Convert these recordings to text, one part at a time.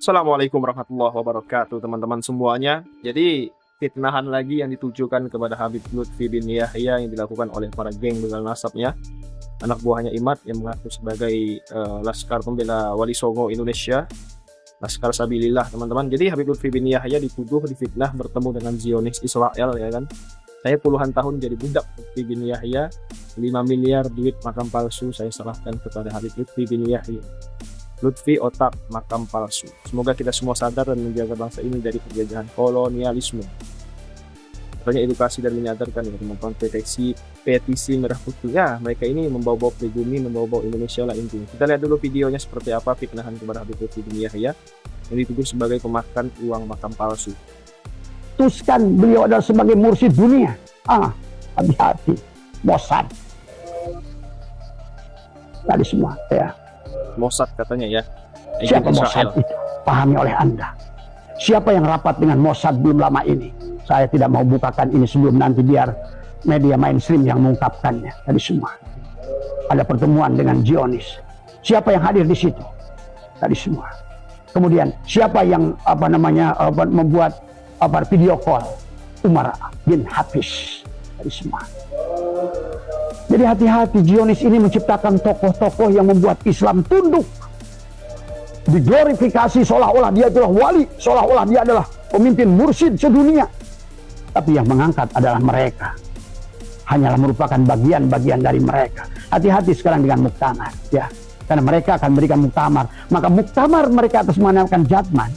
Assalamualaikum warahmatullahi wabarakatuh, teman-teman semuanya. Jadi, fitnahan lagi yang ditujukan kepada Habib Lutfi bin Yahya yang dilakukan oleh para geng begal nasabnya, anak buahnya Imad yang mengaku sebagai Laskar Pembela Wali Songo Indonesia, Laskar Sabilillah, teman-teman. Jadi, Habib Lutfi bin Yahya dituduh difitnah bertemu dengan Zionis Israel, ya kan. Saya puluhan tahun jadi budak Lutfi bin Yahya, 5 miliar duit makam palsu saya serahkan kepada Habib Lutfi bin Yahya. Lutfi otak makam palsu. Semoga kita semua sadar dan menjaga bangsa ini dari penjajahan kolonialisme. Katanya edukasi dan menyadarkan ya teman-teman, petisi merah putih. Ya, mereka ini membawa-bawa pribumi, membawa-bawa Indonesia lah intinya. Kita lihat dulu videonya seperti apa fitnahan kepada Habib Lutfi bin Yahya yang dituduh sebagai pemakan uang makam palsu. Putuskan beliau adalah sebagai mursyid dunia. Hati-hati, Mossad. Tadi semua ya. Mossad katanya ya. Siapa Mossad itu? Pahami oleh Anda. Siapa yang rapat dengan Mossad belum lama ini? Saya tidak mau bukakan ini sebelum nanti biar media mainstream yang mengungkapkannya. Tadi semua. Ada pertemuan dengan Zionis. Siapa yang hadir di situ? Tadi semua. Kemudian siapa yang membuat video call? Umar bin Hafiz. Tadi semua. Jadi hati-hati, Zionis ini menciptakan tokoh-tokoh yang membuat Islam tunduk. Diglorifikasi seolah-olah dia adalah wali, seolah-olah dia adalah pemimpin mursyid sedunia. Tapi yang mengangkat adalah mereka. Hanyalah merupakan bagian-bagian dari mereka. Hati-hati sekarang dengan muktamar, ya. Karena mereka akan berikan muktamar. Maka muktamar mereka atas menamakan Jatman,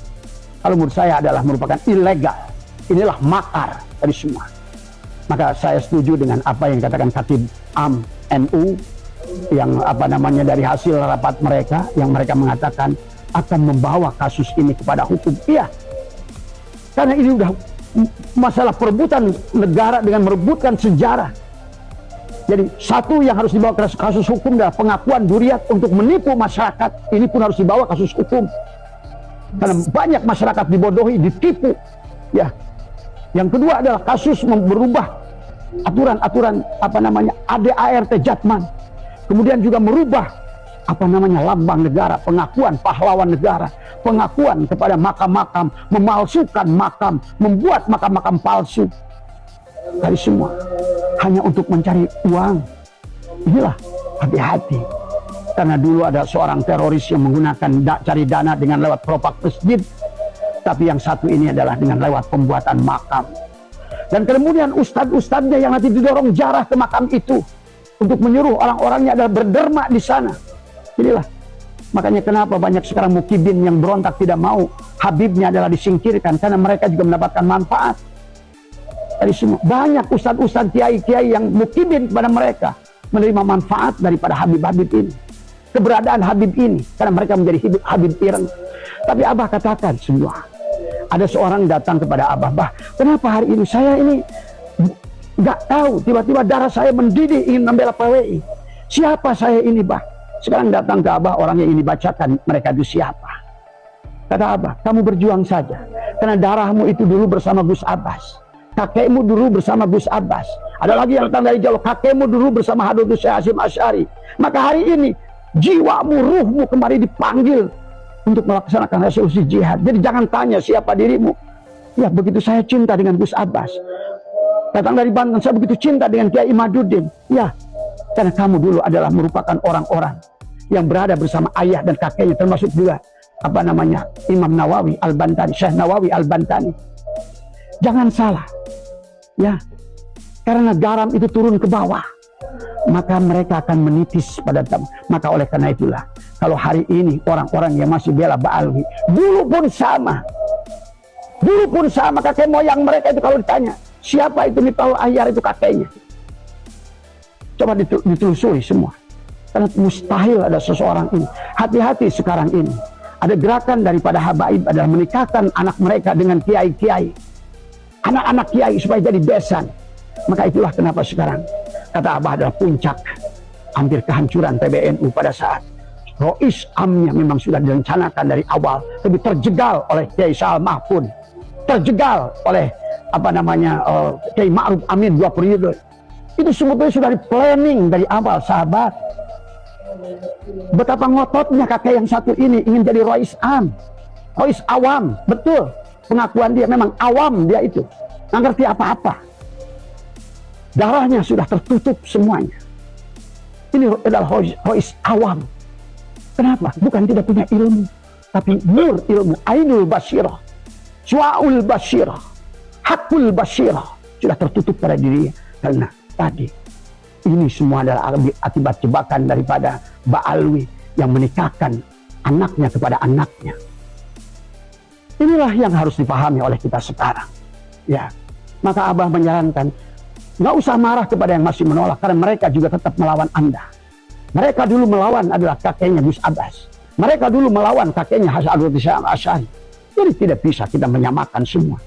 kalau menurut saya adalah merupakan ilegal. Inilah makar dari semua. Maka saya setuju dengan apa yang dikatakan Khatib Am NU yang dari hasil rapat mereka yang mereka mengatakan akan membawa kasus ini kepada hukum. Iya, karena ini udah masalah perebutan negara dengan merebutkan sejarah. Jadi satu yang harus dibawa ke kasus hukum adalah pengakuan Duriat untuk menipu masyarakat. Ini pun harus dibawa kasus hukum karena banyak masyarakat dibodohi, ditipu, ya. Yang kedua adalah kasus merubah aturan-aturan ADART Jatman. Kemudian juga merubah lambang negara, pengakuan pahlawan negara, pengakuan kepada makam-makam, memalsukan makam, membuat makam-makam palsu. Dari semua hanya untuk mencari uang. Inilah, hati-hati. Karena dulu ada seorang teroris yang menggunakan cari dana dengan lewat propak masjid. Tapi yang satu ini adalah dengan lewat pembuatan makam. Dan kemudian ustadz-ustadznya yang nanti didorong jarah ke makam itu untuk menyuruh orang-orangnya adalah berderma di sana. Inilah. Makanya kenapa banyak sekarang mukibin yang berontak tidak mau Habibnya adalah disingkirkan. Karena mereka juga mendapatkan manfaat. Dari semua. Banyak ustadz-ustadz, kiai-kiai yang mukibin kepada mereka. Menerima manfaat daripada Habib-Habib ini. Keberadaan Habib ini. Karena mereka menjadi Habib ireng. Tapi Abah katakan semua. Ada seorang datang kepada Abah, "Bah, kenapa hari ini saya ini nggak tahu, tiba-tiba darah saya mendidih ingin membela PWI. Siapa saya ini, Bah?" Sekarang datang ke Abah orang yang ini bacakan mereka itu siapa. Kata Abah, "Kamu berjuang saja. Karena darahmu itu dulu bersama Gus Abbas. Kakekmu dulu bersama Gus Abbas. Ada lagi yang datang dari Jawa, kakekmu dulu bersama Hadratus Syekh Hasyim Asy'ari. Maka hari ini jiwamu, ruhmu kembali dipanggil untuk melaksanakan resolusi jihad. Jadi jangan tanya siapa dirimu." Ya, begitu saya cinta dengan Gus Abbas. Datang dari Banten, saya begitu cinta dengan Kiai Imaduddin. Ya, karena kamu dulu adalah merupakan orang-orang yang berada bersama ayah dan kakeknya, termasuk juga Imam Nawawi Al-Bantani, Syekh Nawawi Al-Bantani. Jangan salah. Ya. Karena garam itu turun ke bawah, maka mereka akan menitis pada tamu. Maka oleh karena itulah, kalau hari ini orang-orang yang masih bela Ba'alwi, dulu pun sama kakek moyang mereka itu kalau ditanya, siapa itu Miftahul Ahyar itu kakeknya. Coba ditelusuri semua. Karena mustahil ada seseorang ini. Hati-hati sekarang ini. Ada gerakan daripada habaib adalah menikahkan anak mereka dengan kiai-kiai. Anak-anak kiai supaya jadi besan. Maka itulah kenapa sekarang kata Abah adalah puncak hampir kehancuran PBNU pada saat Rois Amnya memang sudah direncanakan dari awal, tapi terjegal oleh Kiai Sa'al Mahfud, terjegal oleh Kiai Ma'ruf Amin 2 periode. Itu sebetulnya sudah di planning dari awal, sahabat. Betapa ngototnya kakek yang satu ini ingin jadi Rois Am. Rois awam, betul. Pengakuan dia memang awam, dia itu. Nggak ngerti apa-apa. Darahnya sudah tertutup semuanya. Ini adalah Rois awam. Kenapa? Bukan tidak punya ilmu, tapi nur ilmu, ainul basirah, suaul basirah, hakul basirah sudah tertutup pada dirinya. Karena tadi ini semua adalah akibat jebakan daripada Ba'alwi yang menikahkan anaknya kepada anaknya. Inilah yang harus dipahami oleh kita sekarang. Ya, maka Abah menyarankan nggak usah marah kepada yang masih menolak, karena mereka juga tetap melawan Anda. Mereka dulu melawan adalah kakeknya Gus Abbas. Mereka dulu melawan kakeknya Hasan Asy'ari. Jadi tidak bisa kita menyamakan semua.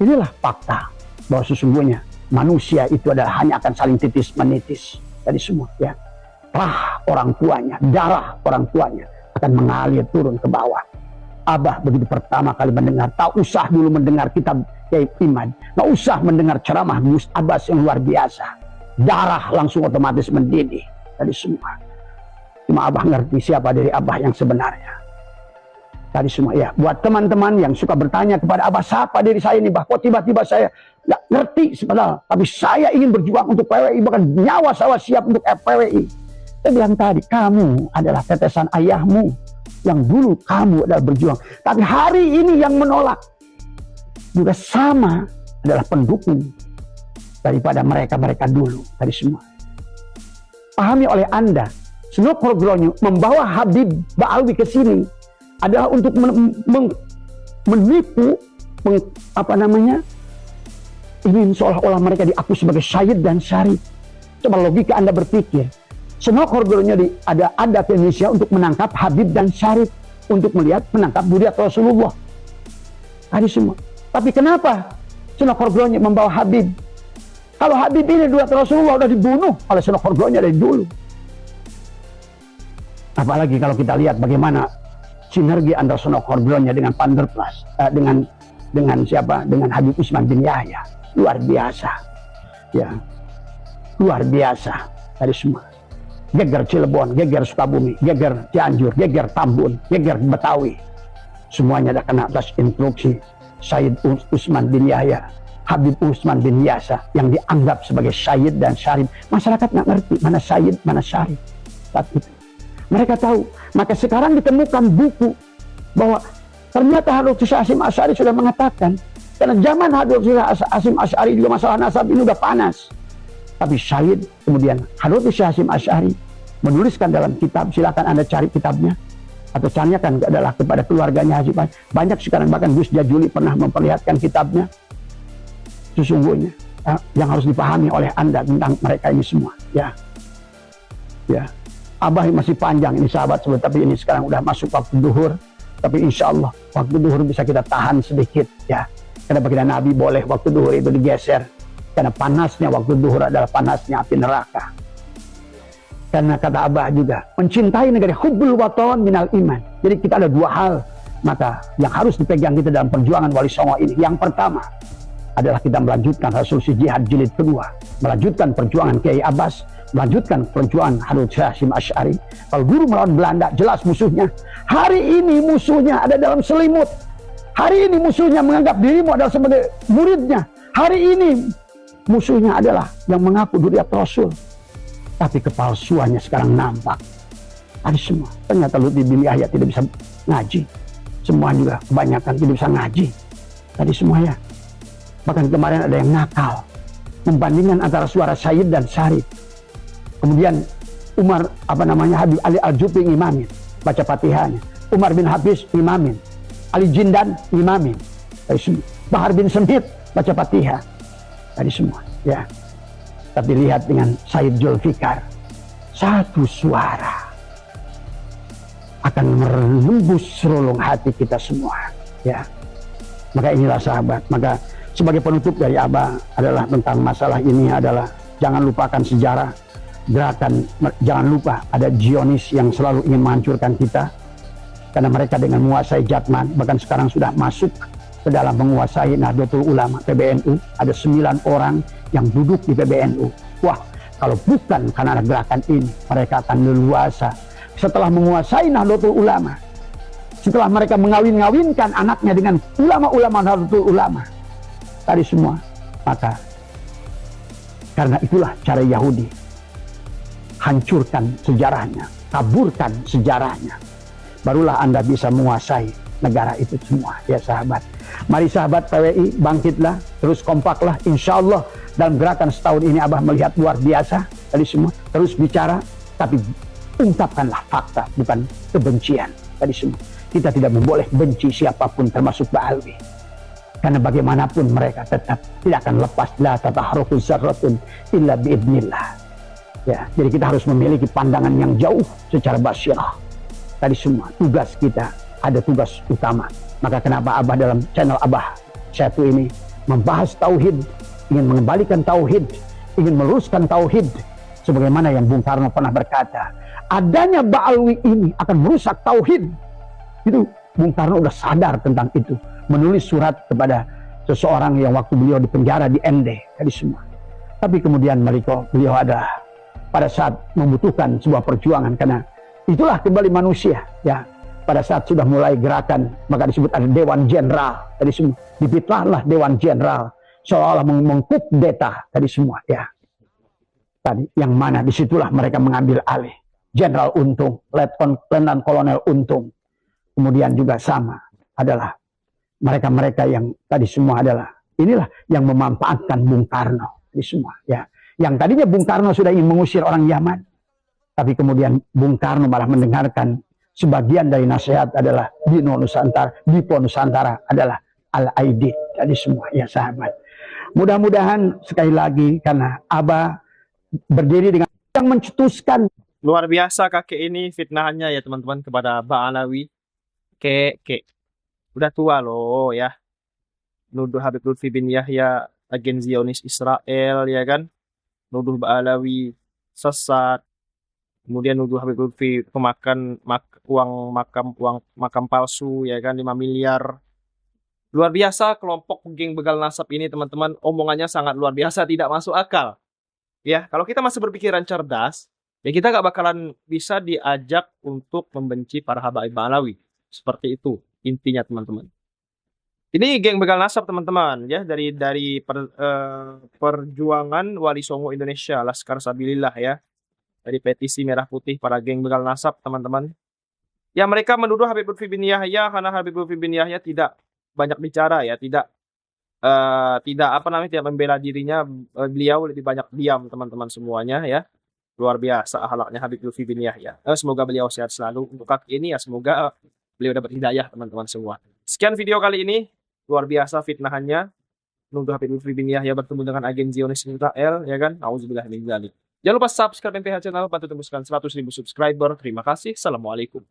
Inilah fakta bahwa sesungguhnya manusia itu adalah hanya akan saling titis menitis dari semua. Ya, rah orang tuanya, darah orang tuanya akan mengalir turun ke bawah. Abah begitu pertama kali mendengar, tak usah dulu mendengar kitab Kiai Iman, nggak usah mendengar ceramah Gus Abbas yang luar biasa. Darah langsung otomatis mendidih dari semua. Cuma Abah ngerti siapa dari Abah yang sebenarnya. Tadi semua ya, buat teman-teman yang suka bertanya kepada Abah, siapa diri saya ini, Bah? Kok tiba-tiba saya nggak ngerti sebenarnya, tapi saya ingin berjuang untuk PWI, bahkan nyawa saya siap untuk PWI. Saya bilang tadi, kamu adalah tetesan ayahmu yang dulu kamu adalah berjuang, tapi hari ini yang menolak juga sama adalah pendukung daripada mereka dulu tadi semua. Pahami oleh Anda, Seno Progronyo membawa Habib Ba'alwi ke sini adalah untuk menipu, ingin seolah-olah mereka diakui sebagai syahid dan syarif. Coba logika Anda berpikir, Seno Progronyo ada ke Indonesia untuk menangkap Habib dan Syarif, untuk melihat menangkap Duriat Rasulullah. Tadi semua. Tapi kenapa Seno Progronyo membawa Habib? Kalau Habib ini Duriat Rasulullah sudah dibunuh oleh Seno Progronyo dari dulu. Apalagi kalau kita lihat bagaimana sinergi antara Seno Progronyo dengan Panderplas, dengan siapa? Dengan Habib Usman bin Yahya. Luar biasa. Ya. Luar biasa dari semua. Geger Cilegon, geger Sukabumi, geger Cianjur, geger Tambun, geger Betawi. Semuanya ada kena atas instruksi Sayyid Usman bin Yahya, Habib Usman bin Yasa, yang dianggap sebagai syahid dan syarif. Masyarakat nggak ngerti mana syahid, mana syarif. Saat itu mereka tahu. Maka sekarang ditemukan buku bahwa ternyata Habib Hasyim Asy'ari sudah mengatakan, karena zaman Habib Hasyim Asy'ari juga masalah nasab ini udah panas. Tapi syahid, kemudian Habib Hasyim Asy'ari menuliskan dalam kitab, silakan Anda cari kitabnya atau tanyakan adalah kepada keluarganya Hasyim. Banyak sekarang, bahkan Gus Jajuli pernah memperlihatkan kitabnya. Sesungguhnya yang harus dipahami oleh Anda tentang mereka ini semua. Ya, ya. Abah masih panjang ini sahabat, tapi ini sekarang udah masuk waktu duhur. Tapi insya Allah waktu duhur bisa kita tahan sedikit. Ya, karena baginda Nabi boleh waktu duhur itu digeser. Karena panasnya waktu duhur adalah panasnya api neraka. Karena kata Abah juga, mencintai negara, hubbul waton minal iman. Jadi kita ada dua hal maka yang harus dipegang kita dalam perjuangan Wali Songo ini. Yang pertama adalah kita melanjutkan resolusi jihad jilid kedua, melanjutkan perjuangan Kiai Abbas, melanjutkan perjuangan Habib Hasyim Asy'ari. Kalau dulu melawan Belanda, jelas musuhnya. Hari ini musuhnya ada dalam selimut. Hari ini musuhnya menganggap dirimu adalah sebagai muridnya. Hari ini musuhnya adalah yang mengaku Duriat Rasul. Tapi kepalsuannya sekarang nampak. Ada semua. Ternyata Lutfi bin Yahya tidak bisa ngaji. Semua juga kebanyakan tidak bisa ngaji. Tadi semuanya. Bahkan kemarin ada yang nakal. Membandingkan antara suara syahid dan syarif. Kemudian Umar, Habib Ali Al-Jufi ngimamin. Baca Fatihahnya. Umar bin Hafiz ngimamin. Ali Jindan ngimamin. Tadi semua. Bahar bin Semit baca Fatihah. Tadi semua. Ya. Tapi lihat dengan Said Zulfikar, satu suara akan menembus relung hati kita semua. Ya, maka inilah sahabat. Maka sebagai penutup dari Abah adalah tentang masalah ini adalah jangan lupakan sejarah gerakan. Jangan lupa ada Zionis yang selalu ingin menghancurkan kita, karena mereka dengan menguasai Jatman, bahkan sekarang sudah masuk ke dalam menguasai Nahdlatul Ulama, PBNU. Ada 9 orang yang duduk di PBNU. Wah, kalau bukan karena gerakan ini, mereka akan leluasa setelah menguasai Nahdlatul Ulama. setelah mereka mengawin-ngawinkan anaknya dengan ulama-ulama Nahdlatul Ulama tadi semua, maka karena itulah cara Yahudi hancurkan sejarahnya, kaburkan sejarahnya, barulah Anda bisa menguasai negara itu semua, ya sahabat. Mari sahabat PWI, bangkitlah, terus kompaklah, insya Allah dalam gerakan setahun ini Abah melihat luar biasa tadi semua. Terus bicara, tapi ungkapkanlah fakta, bukan kebencian tadi semua. Kita tidak boleh benci siapapun, termasuk Ba'alwi, karena bagaimanapun mereka tetap tidak akan lepas. La tatahruku zarratun illa biidnillah. Ya, jadi kita harus memiliki pandangan yang jauh secara basirah tadi semua. Tugas kita ada tugas utama. Maka kenapa Abah dalam channel Abah Setu ini membahas tauhid, ingin mengembalikan tauhid, ingin meluruskan tauhid, sebagaimana yang Bung Karno pernah berkata, adanya Ba'alwi ini akan merusak tauhid. Itu Bung Karno udah sadar tentang itu, menulis surat kepada seseorang yang waktu beliau di penjara di ND tadi semua. Tapi kemudian beliau ada pada saat membutuhkan sebuah perjuangan, karena itulah kembali manusia, ya. Pada saat sudah mulai gerakan, maka disebut ada Dewan Jenderal tadi semua. Dipitlahlah Dewan Jenderal, seolah-olah mengkudeta tadi semua, ya. Tadi yang mana disitulah mereka mengambil alih. Jenderal Untung, Letnan Kolonel Untung, kemudian juga sama adalah mereka-mereka yang tadi semua adalah inilah yang memanfaatkan Bung Karno tadi semua, ya. Yang tadinya Bung Karno sudah ingin mengusir orang Yaman, tapi kemudian Bung Karno malah mendengarkan sebagian dari nasihat adalah Dipo Nusantara adalah Al-Aidid tadi semua, ya sahabat. Mudah-mudahan sekali lagi, karena Abah berdiri dengan yang mencetuskan. Luar biasa kakek ini fitnahannya ya teman-teman kepada Ba'alawi. Kek udah tua loh ya, nuduh Habib Lutfi bin Yahya agen Zionis Israel, ya kan, nuduh Ba'alawi sesat, kemudian nuduh Habib Lutfi pemakan uang makam palsu, ya kan, 5 miliar. Luar biasa kelompok geng begal nasab ini teman-teman, omongannya sangat luar biasa, tidak masuk akal. Ya, kalau kita masih berpikiran cerdas, ya kita gak bakalan bisa diajak untuk membenci para habaib Ba'alawi. Seperti itu intinya teman-teman. Ini geng begal nasab teman-teman, ya, dari perjuangan Wali Songo Indonesia, Laskar Sabilillah, ya. Dari petisi merah putih para geng begal nasab teman-teman. Ya, mereka menuduh Habib Lutfi bin Yahya karena Habib Lutfi bin Yahya tidak banyak bicara, ya, tidak membela dirinya, beliau lebih banyak diam teman-teman semuanya, ya. Luar biasa akhlaknya Habib Lutfi bin Yahya. Semoga beliau sehat selalu. Untuk kaki ini ya semoga beliau dapat hidayah teman-teman semua. Sekian video kali ini, luar biasa fitnahannya, nuduh Habib Lutfi bin Yahya bertemu dengan agen Zionis Israel, ya kan. Auzubillah min dzalik. Jangan lupa subscribe MPH channel, bantu tembuskan 100.000 subscriber. Terima kasih. Assalamualaikum.